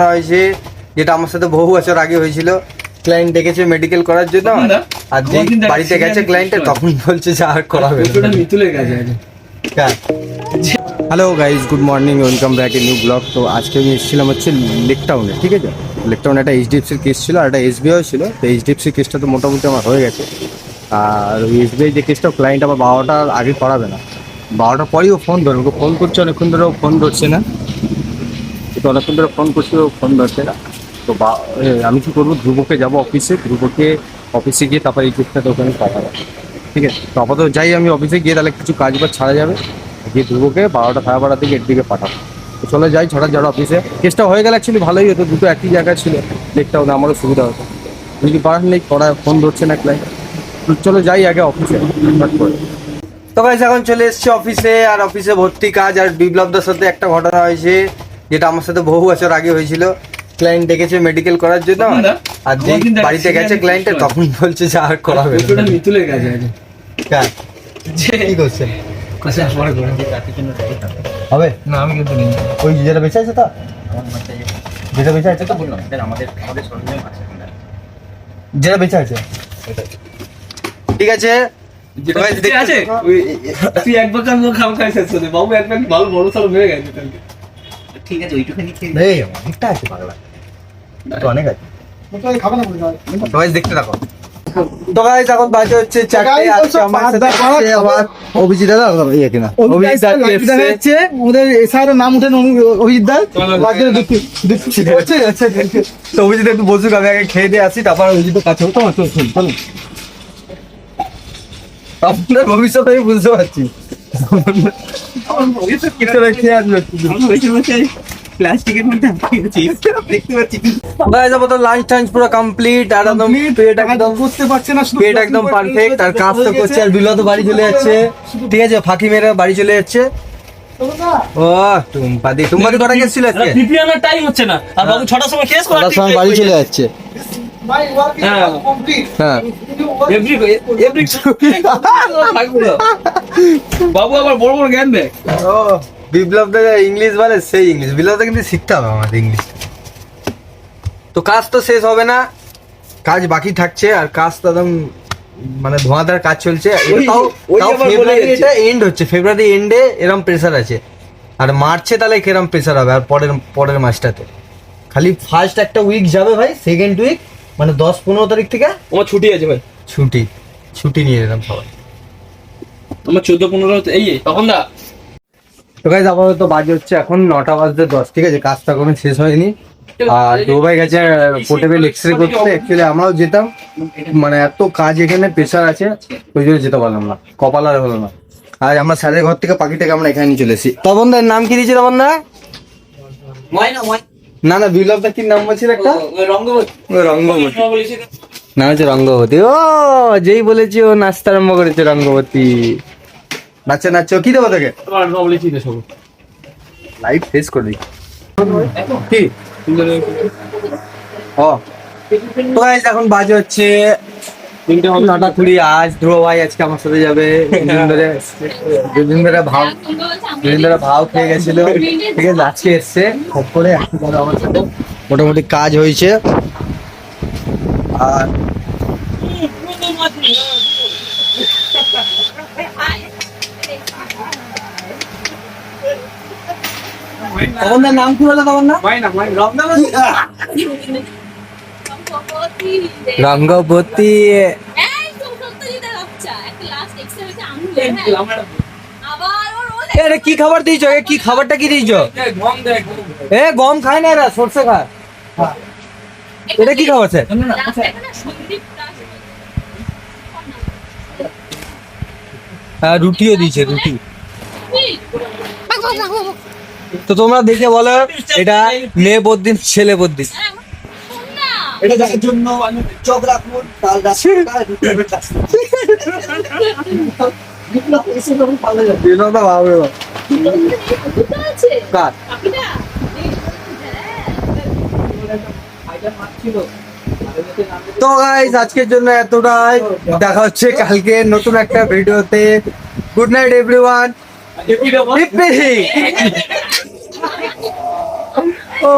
হয়েছে যেটা আমার সাথে বহু বছর আগে হয়েছিল। ক্লায়েন্ট ডেকেছে মেডিকেল করার জন্য, আর যে বাড়িতে গেছে ক্লায়েন্টের তখন বলছে যে আর করাবে না। Hello guys, good morning, welcome back a new blog. তো আজকে আমি এসেছিলাম হচ্ছে লেক টাউনে, ঠিক আছে। লেক টাউনে একটা এইচডিএফসির কেস ছিল আর একটা এসবিআই ছিল। তো এইচডিএফসি কেসটা তো মোটামুটি আমার হয়ে গেছে, আর ওই এসবিআই যে কেসটাও ক্লায়েন্ট আবার 12টার আগে করাবে না, 12টার পরেই ও ফোন ধরবে। ওকে ফোন করছে অনেকক্ষণ ধরে, ও ফোন ধরছে না। তো অনেকক্ষণ ধরে ফোন করছি, ও ফোন ধরছে না। তো আমি কী করবো, ধ্রুবকে যাবো অফিসে, ধ্রুবকে অফিসে গিয়ে তারপর এই কেসটাতে ওখানে পাঠাবো, ঠিক আছে। তো আপাতত যাই আমি অফিসে গিয়ে, তাহলে কিছু কাজ বাজ ছাড়া যাবে, গিয়ে ধ্রুবকে 12টা সাড়ে 12টার দিকে এর দিকে পাঠাবো। তো চলে যাই ছটার যারা অফিসে। কেসটা হয়ে গেলে অ্যাকচুয়ালি ভালোই হতো, দুটো একই জায়গায় ছিল, দেখতে হবে আমারও সুবিধা হতো। যদি পারেন নেই করা, ফোন ধরছে না ক্লায়েন্ট। চলো যাই আগে অফিসে করে। তো গাইস এখন চলে এসেছি অফিসে, আর অফিসে ভর্তি কাজ। আর বিপ্লবদার সাথে একটা ঘটনা হয়েছে যেটা আমার সাথে বহু বছর আগে হয়েছিল। ক্লায়েন্ট ডেকেছে মেডিকেল করার জন্য, আর যে বাড়িতে গেছে ক্লায়েন্টের তখন বলছে যে আর করাবে না। মিতুলের কাছে আছে কি করছেন হবে না, আমি কিন্তু নেই। ওই যেটা বেঁচে আছে, তা যেটা বেঁচে আছে, তো বললাম আমাদের সরঞ্জাম আছে, যেটা বেঁচে আছে ঠিক আছে। তুই এক বাকার মুখ খাম খাই শেষ করে বাবু, একবার ভালো বড় সড়ো হয়ে গেছে। ঠিক আছে, ওইটুখানি খেয়ে অনেকটা আছে পাগলা, তো অনেক আছে। দেখতে থাকো। তো গাইস এখন বাজে হচ্ছে 4টে। আজকে আমার সাথে আছে আবার অভিজিৎ দাদা, ইয়ে কিনা অভিজিৎ দা এসেছে। ওদের এসআর নাম উঠেন অভিজিৎ দা, বাজে তো অভিজিৎ একটু বসুক, আমি আগে খেয়ে দিয়ে আসি, তারপর অভিজিৎ কাছে হতো। চলুন, আপনার ভবিষ্যৎ আমি বুঝতে পারছি। প্লাস্টিকের মধ্যে দেখতে পাচ্ছি। লাঞ্চ টাঞ্চ পুরো কমপ্লিট, আর একদম পেট একদম বুঝতে পারছে না, পেট একদম পারফেক্ট। আর কাজ তো করছে, আর বিলত বাড়ি চলে যাচ্ছে, ঠিক আছে। ফাঁকি মেরে বাড়ি চলে যাচ্ছে। ও টুম্পাদি কটা কেস ছিল আজকে? পিপিএমের টাইম হচ্ছে না, আর বাবু 6টার সময় কেস করে 6টার সময় বাড়ি চলে যাচ্ছে। হ্যাঁ বাবু আবার বড় বড় জ্ঞান দেয়। ও বিপ্লব দা ইংলিশ বলে, সেই ইংলিশ বিপ্লব দা কিন্তু শিখতে হবে আমাদের ইংলিশ। তো কাজ তো শেষ হবে না, কাজ বাকি থাকছে। আর কাজ তো একদম মানে ধোঁয়াধার কাজ চলছে। এটা এন্ড হচ্ছে, ফেব্রুয়ারি এন্ডে এরম প্রেসার আছে, আর মার্চে তাহলে কিরম প্রেসার হবে। আর পরের মাসটাতে খালি ফার্স্ট একটা উইক যাবে ভাই, সেকেন্ড উইক মানে 10-15 তারিখ থেকে আমার ছুটি আছে ভাই, ছুটি নিয়ে নিলাম সবাই। আমার 14-15 এই তখন দা। তো গাইস আপাতত বাজে হচ্ছে এখন 9টা বাজতে 10, ঠিক আছে। কাজটা কোনো শেষ হয়নি। আর দুবাই গেছে পোর্টেবল এক্সরে করতে। অ্যাকচুয়ালি আমরাও যেতাম, মানে এত কাজ এখানে প্রেশার আছে, ওই জন্য যেতে পারলাম না, কপাল আর হলো না। আর আমরা স্যারের ঘর থেকে পাখিটাকে আমরা এখানে নিয়ে চলে এসেছি। তপন দার নাম কি দিয়েছে তপন দা? না বিপ্লবদা কি নাম বলছিল একটা? রঙ্গবতী না, হচ্ছে রঙ্গবতী। ও যেই বলেছি ও নাচতে আরম্ভ করেছে রঙ্গবতী। নাচো কি দেবো তোকে? লাইট ফেস করে দিই কি? ও তো গাইস এখন বাজে হচ্ছে 9:20। আজ ধ্রুব ভাই আজকে আমার সাথে যাবে। দুদিন ধরে ভাও খেয়ে গেছিল, ঠিক আছে। আজকে এসছে সব করে আমার সাথে মোটামুটি কাজ হয়েছে। আর তোমার নাম কি বলে? তোমার নাম রঙ্গবতী। কি খাবার দিয়েছ? কি খাবারটা কি দিয়েছ? গম খায় না এরা, সর্ষে খায়। এটা কি খাবার স্যার? হ্যাঁ রুটিও দিয়েছে, রুটি। তো তোমরা দেখে বলো এটা মেয়ে বদ্দিন ছেলে বদ্দিন। এটা যার জন্য আমি চোখ রাখবো, কাল তো গাইস আজকের জন্য এতটাই, দেখা হচ্ছে কালকে নতুন একটা ভিডিওতে। Good night everyone. ও